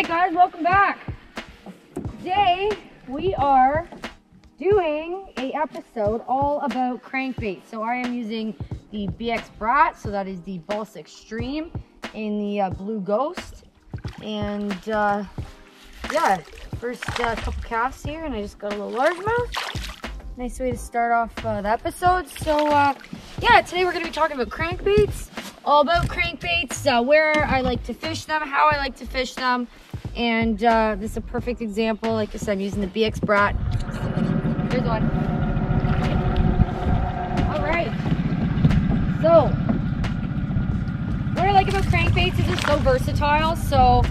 Alright guys, welcome back. Today we are doing an episode all about crankbait. So I am using the BX Brat, so that is the Balsa Extreme in the Blue Ghost. And yeah, first couple casts here, and I just got a little largemouth. Nice way to start off the episode. So yeah, today we're going to be talking about crankbaits, all about crankbaits, where I like to fish them, how I like to fish them, and this is a perfect example. Like I said, I'm using the BX Brat. Here's one. All right. So what I like about crankbaits is they're so versatile. So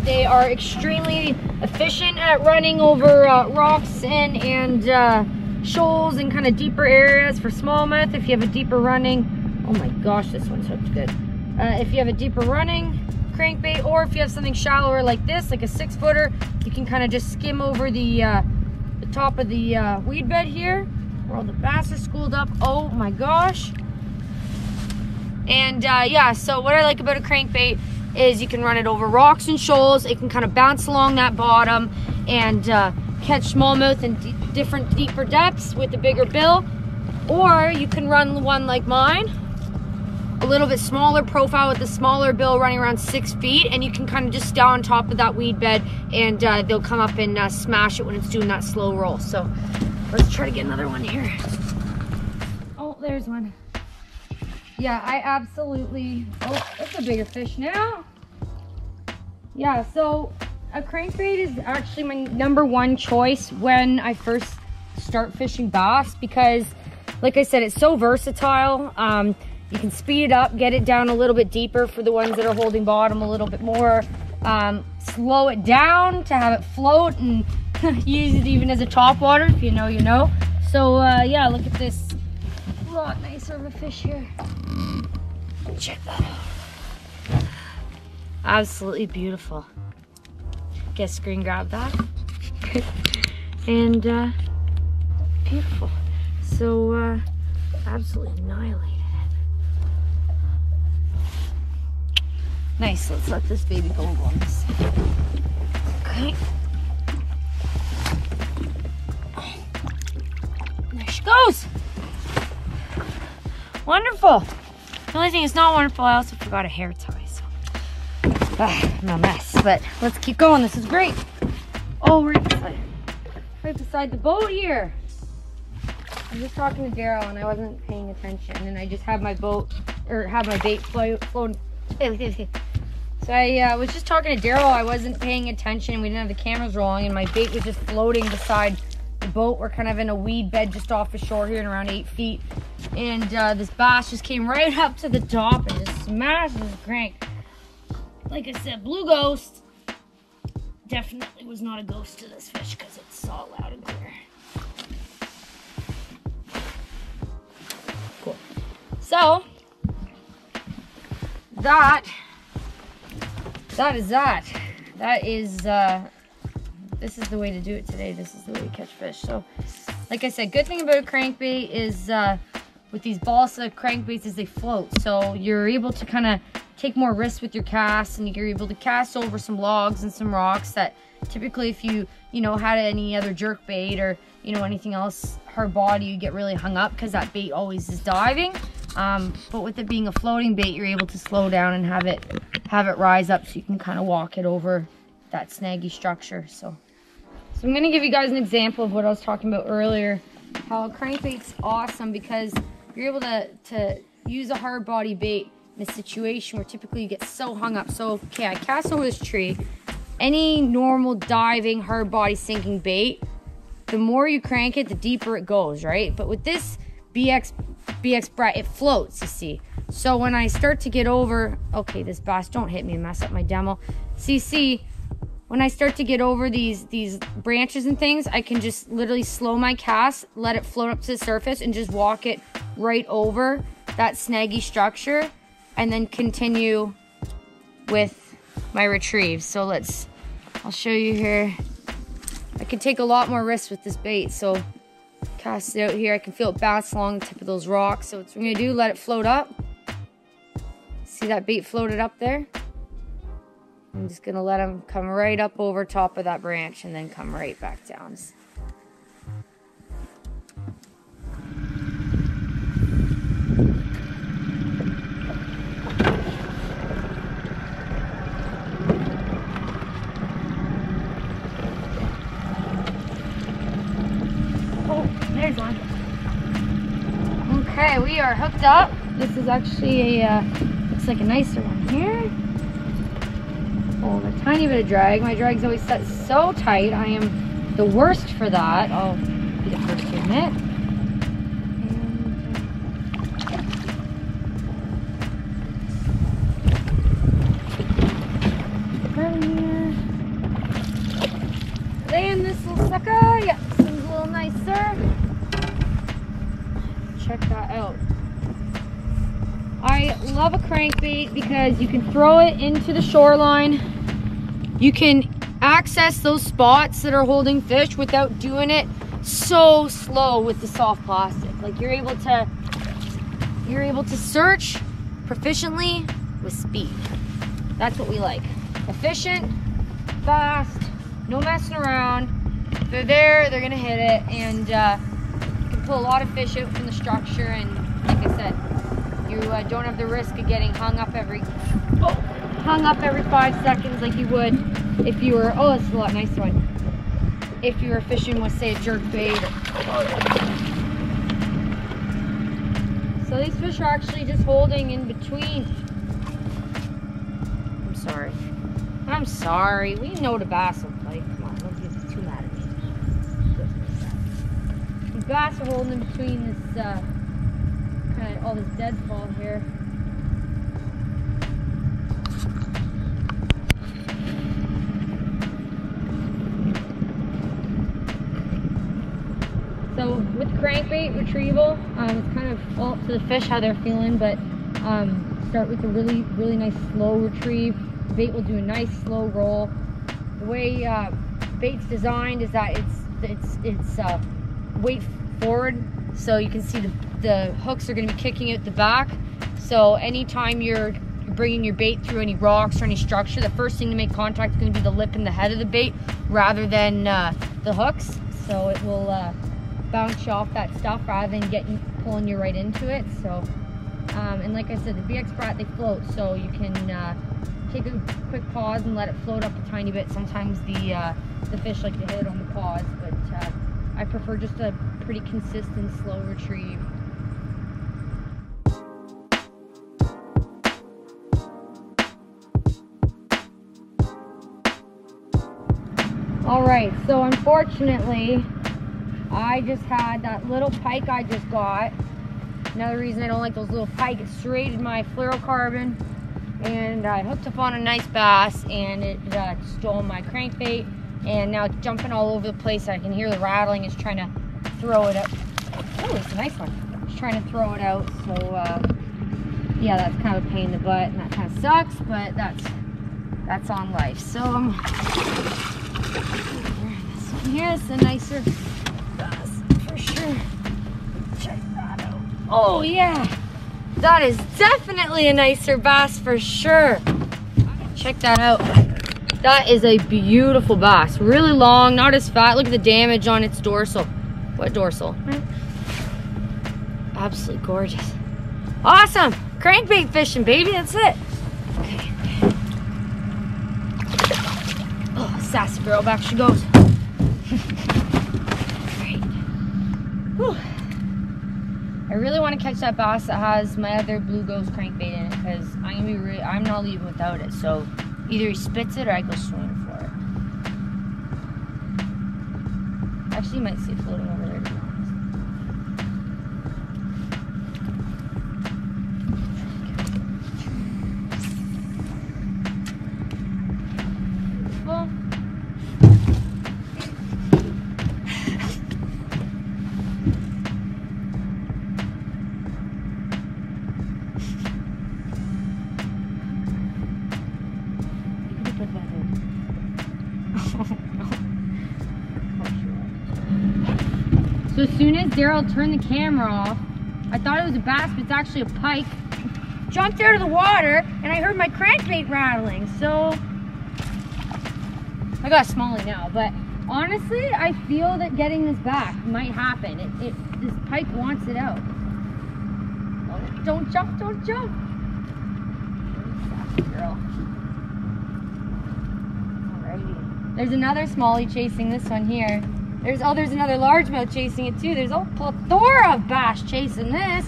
they are extremely efficient at running over rocks and shoals and kind of deeper areas for smallmouth. If you have a deeper running, oh my gosh, this one's hooked good. If you have a deeper running crankbait, or if you have something shallower like this, like a 6-footer, you can kind of just skim over the top of the weed bed here where all the bass are schooled up. Oh my gosh. And yeah, so what I like about a crankbait is you can run it over rocks and shoals. It can kind of bounce along that bottom and catch smallmouth in different deeper depths with a bigger bill. Or you can run one like mine, a little bit smaller profile with a smaller bill running around 6 feet, and you can kind of just stay on top of that weed bed and they'll come up and smash it when it's doing that slow roll. So let's try to get another one here. Oh, there's one. Yeah, I absolutely, oh, that's a bigger fish now. Yeah, so a crankbait is actually my #1 choice when I first start fishing bass, because like I said, it's so versatile. You can speed it up, get it down a little bit deeper for the ones that are holding bottom a little bit more. Slow it down to have it float, and use it even as a top water. If you know, you know. So yeah, look at this. A lot nicer of a fish here. Check that out. Absolutely beautiful. Get screen grab that. And beautiful. So absolutely annihilated it. Nice. Let's let this baby go once. Okay. There she goes. Wonderful. The only thing that's not wonderful, I also forgot a hair tie, so I'm a mess. But let's keep going. This is great. Oh, right beside the boat here. I was just talking to Daryl and I wasn't paying attention, and I just had my boat, or had my bait floating. So I was just talking to Daryl. I wasn't paying attention. We didn't have the cameras rolling, and my bait was just floating beside the boat. We're kind of in a weed bed just off the shore here, and around 8 feet. And this bass just came right up to the top and just smashed this crank. Like I said, Blue Ghost definitely was not a ghost to this fish, because it's saw loud and clear. Cool. So that is that. That is this is the way to do it today. This is the way to catch fish. So like I said, good thing about a crankbait is with these balsa crankbaits is they float. So you're able to kind of take more risks with your casts, and you're able to cast over some logs and some rocks that typically if you had any other jerk bait or anything else hard body, you get really hung up because that bait always is diving. But with it being a floating bait, you're able to slow down and have it rise up, so you can kind of walk it over that snaggy structure. So I'm going to give you guys an example of what I was talking about earlier, how a crankbait's awesome because you're able to use a hard body bait in a situation where typically you get so hung up. So, okay, I cast over this tree. Any normal diving, hard body sinking bait, the more you crank it, the deeper it goes, right? But with this BX Brat, it floats, you see. So when I start to get over, okay, this bass, don't hit me and mess up my demo. See, when I start to get over these branches and things, I can just literally slow my cast, let it float up to the surface, and just walk it right over that snaggy structure, and then continue with my retrieve. So I'll show you here. I can take a lot more risks with this bait. So cast it out here. I can feel it bounce along the tip of those rocks. So what we're gonna do, let it float up. See that bait floated up there? I'm just gonna let him come right up over top of that branch and then come right back down. Oh, there's one. Okay, we are hooked up. This is actually a, looks like a nicer one here. Oh, a tiny bit of drag. My drag's always set so tight. I am the worst for that. I'll be the first to admit. Land this little sucker. Yeah, this one's a little nicer. Check that out. I love a crankbait because you can throw it into the shoreline. You can access those spots that are holding fish without doing it so slow with the soft plastic. Like you're able to search proficiently with speed. That's what we like. Efficient, fast, no messing around. If they're there, they're gonna hit it, and you can pull a lot of fish out from the structure. And like I said, you don't have the risk of getting hung up every 5 seconds like you would if you were, oh, this is a lot nicer one, if you were fishing with, say, a jerk bait. So these fish are actually just holding in between. I'm sorry. We know the bass will bite. Come on, don't get too mad at me. The bass are holding in between this kind of all this deadfall here. So with crankbait retrieval, it's kind of all up to the fish how they're feeling, but start with a really nice slow retrieve. The bait will do a nice slow roll. The way bait's designed is that it's weight forward, so you can see the hooks are going to be kicking out the back. So anytime you're bringing your bait through any rocks or any structure, the first thing to make contact is going to be the lip and the head of the bait rather than the hooks. So it will bounce you off that stuff rather than pulling you right into it. So and like I said, the BX Brat, they float, so you can take a quick pause and let it float up a tiny bit. Sometimes the fish like to hit it on the pause, but I prefer just a pretty consistent slow retrieve. Alright, so unfortunately I just had that little pike I just got. Another reason I don't like those little pike, it serrated my fluorocarbon, and I hooked up on a nice bass, and it stole my crankbait, and now it's jumping all over the place. I can hear the rattling. It's trying to throw it up. Oh, it's a nice one. It's trying to throw it out, so yeah, that's kind of a pain in the butt, and that kind of sucks, but that's on life. So here's a nicer bass for sure. Check that out. Oh yeah, that is definitely a nicer bass for sure. Check that out. That is a beautiful bass. Really long, not as fat. Look at the damage on its dorsal. What dorsal? Absolutely gorgeous. Awesome. Crankbait fishing, baby. That's it. Okay. Oh, sassy girl, back she goes. Great. Whew. I really want to catch that bass that has my other Blue Ghost crankbait in it, because I'm not leaving without it. So either he spits it or I go swimming for it. Actually, you might see it floating over there, to be honest. Well, so as soon as Daryl turned the camera off, I thought it was a bass, but it's actually a pike. Jumped out of the water, and I heard my crankbait rattling. So I got a smallie now, but honestly, I feel that getting this back might happen. This pike wants it out. Oh, don't jump, don't jump. Sassy girl. Alrighty. There's another smallie chasing this one here. There's another largemouth chasing it too. There's a plethora of bass chasing this.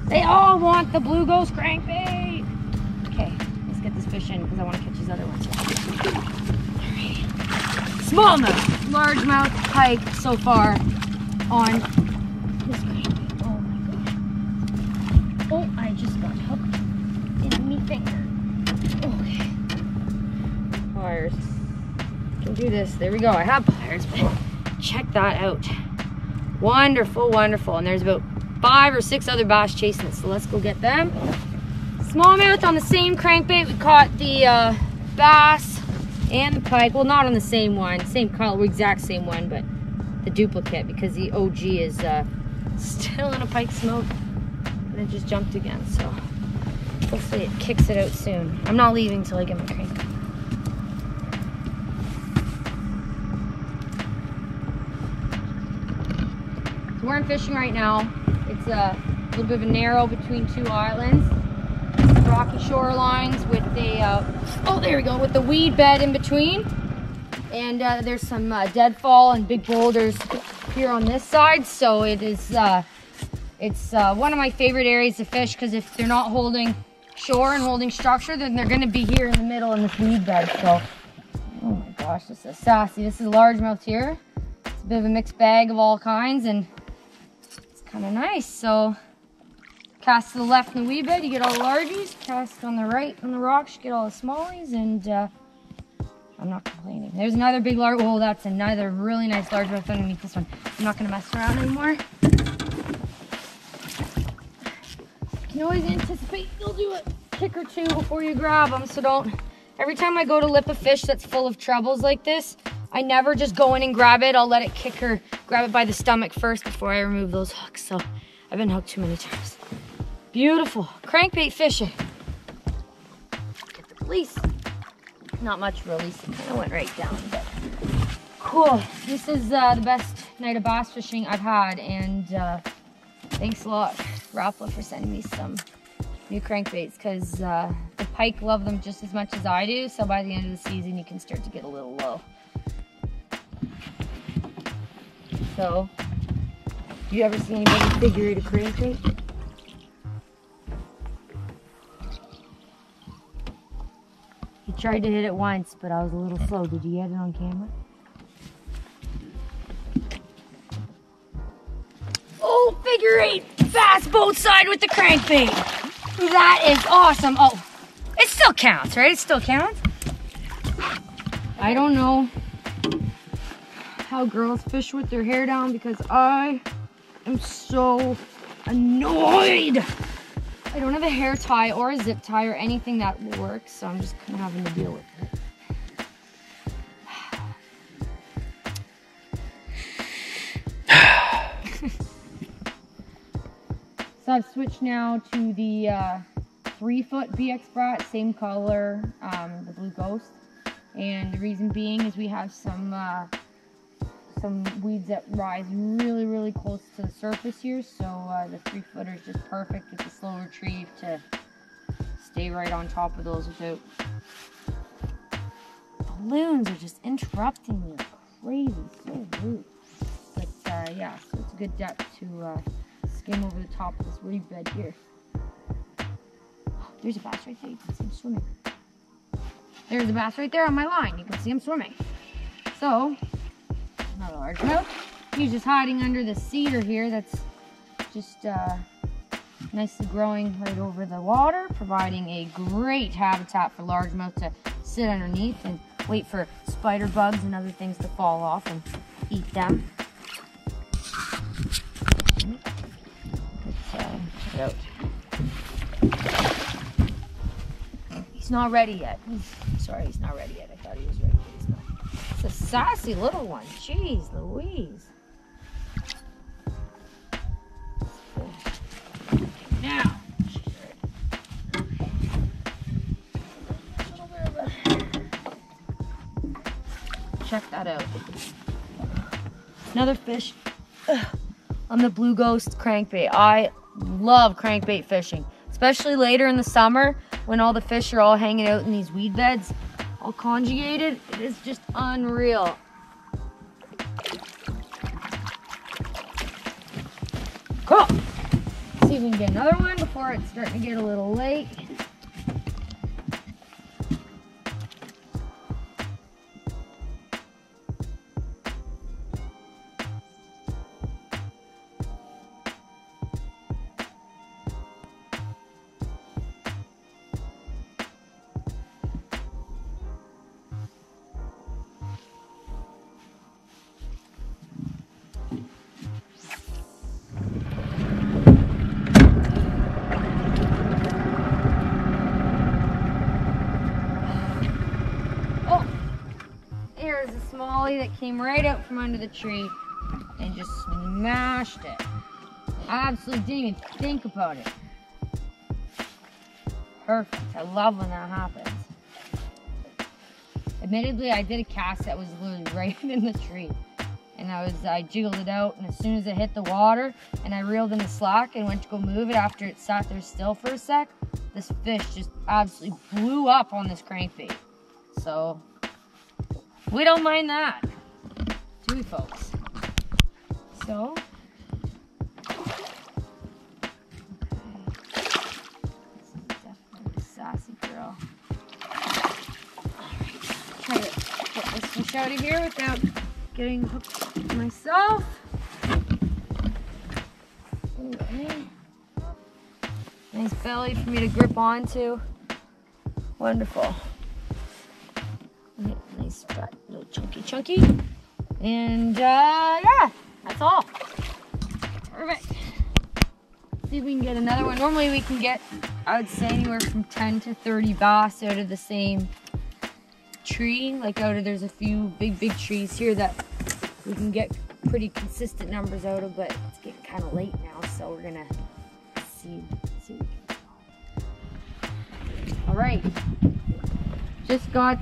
They all want the Blue Ghost crankbait. Okay, let's get this fish in because I want to catch these other ones. Alright. Smallmouth, largemouth, pike so far on this crankbait. Oh my gosh. Oh, I just got hooked in me finger. Okay. Pliers. Can do this. There we go. I have pliers, but check that out. Wonderful, wonderful. And there's about 5 or 6 other bass chasing it, so let's go get them. Smallmouth on the same crankbait. We caught the bass and the pike. Well, not on the same one, same color, exact same one, but the duplicate because the OG is still in a pike smoke and it just jumped again. So hopefully it kicks it out soon. I'm not leaving until I get my crankbait. So where I'm fishing right now, it's a little bit of a narrow between 2 islands. Rocky shorelines with a, oh there we go, with the weed bed in between. And there's some deadfall and big boulders here on this side. So it is, it's one of my favorite areas to fish because if they're not holding shore and holding structure, then they're gonna be here in the middle in this weed bed. So, oh my gosh, this is sassy. This is largemouth here. It's a bit of a mixed bag of all kinds and kind of nice. So cast to the left in the wee bed, you get all the largies. Cast on the right on the rocks, you get all the smallies, and I'm not complaining. There's another big large. Oh, that's another really nice largemouth underneath this one. I'm not going to mess around anymore. You can always anticipate you'll do a kick or two before you grab them, so don't. Every time I go to lip a fish that's full of trebles like this, I never just go in and grab it. I'll let it kick or grab it by the stomach first before I remove those hooks. So I've been hooked too many times. Beautiful crankbait fishing. Get the release. Not much release. It kind of went right down. But cool. This is the best night of bass fishing I've had. And thanks a lot, Rapala, for sending me some new crankbaits because the pike love them just as much as I do. So by the end of the season, you can start to get a little low. So, you ever see anybody figure eight a crankbait? He tried to hit it once, but I was a little slow. Did you get it on camera? Oh, figure eight! Fast boat side with the crankbait! That is awesome! Oh, it still counts, right? It still counts? I don't know how girls fish with their hair down because I am so annoyed. I don't have a hair tie or a zip tie or anything that works, so I'm just kind of having to deal with it. So I've switched now to the 3-foot BX Brat, same color, the Blue Ghost. And the reason being is we have some weeds that rise really, really close to the surface here. So the 3-footer is just perfect. It's a slow retrieve to stay right on top of those without. Balloons are just interrupting me. Crazy, so rude. But yeah, so it's a good depth to skim over the top of this weed bed here. There's a bass right there. You can see him swimming. There's a bass right there on my line. You can see him swimming. So, not a largemouth. He's just hiding under the cedar here that's just nicely growing right over the water, providing a great habitat for largemouth to sit underneath and wait for spider bugs and other things to fall off and eat them. Let's check it out. He's not ready yet. Sorry, he's not ready yet. I thought he was ready, but he's not. It's a sassy little one. Jeez Louise. Okay, now. check that out. Another fish on the Blue Ghost crankbait. I love crankbait fishing, especially later in the summer when all the fish are all hanging out in these weed beds, all conjugated. It is just unreal. Cool. See if we can get another one before it's starting to get a little late. Here's a smallie that came right out from under the tree and just smashed it. Absolutely didn't even think about it. Perfect. I love when that happens. Admittedly, I did a cast that was literally right in the tree. And I jiggled it out, and as soon as it hit the water and I reeled in the slack and went to go move it after it sat there still for a sec, this fish just absolutely blew up on this crankbait. So we don't mind that, do we, folks? So, okay. This is definitely a sassy girl. Alright, try to get this fish out of here without getting hooked myself. Okay. Nice belly for me to grip onto. Wonderful. Nice fat, little chunky. And yeah, that's all. Perfect. See if we can get another one. Normally we can get, I would say, anywhere from 10 to 30 bass out of the same tree. Like there's a few big trees here that we can get pretty consistent numbers out of, but it's getting kind of late now, so we're gonna see what we can do. All right, just got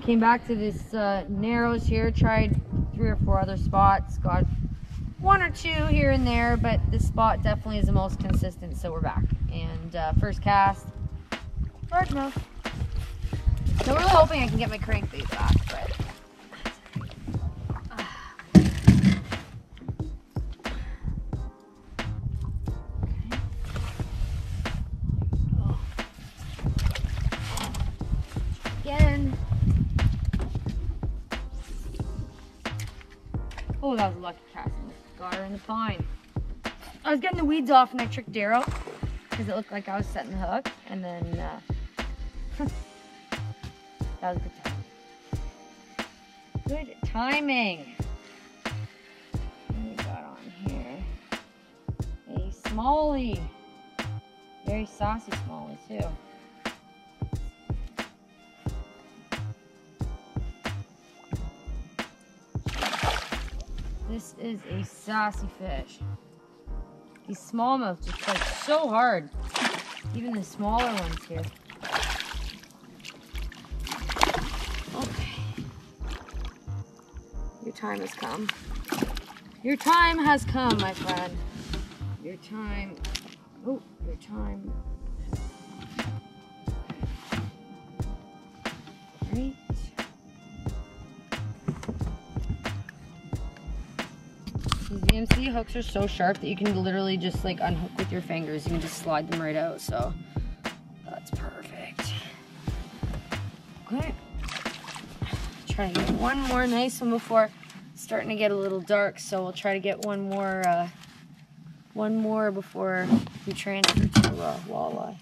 came back to this narrows here, tried 3 or 4 other spots, got 1 or 2 here and there, but this spot definitely is the most consistent, so we're back. And first cast, largemouth. So we're really hoping I can get my crankbait back, but again. Oh, that was a lucky cast. Got her in the pine. I was getting the weeds off and I tricked Darryl because it looked like I was setting the hook, and then that was a good time. Good timing. What do we got on here? A smallie. Very saucy smallie too. This is a sassy fish. These smallmouth just fight so hard. Even the smaller ones here. Okay. Your time has come. Your time has come, my friend. Your time. Oh, your time. Right. These VMC hooks are so sharp that you can literally just like unhook with your fingers. You can just slide them right out, so that's perfect. Okay. Try to get one more nice one before it's starting to get a little dark, so we'll try to get one more before we transfer to walleye.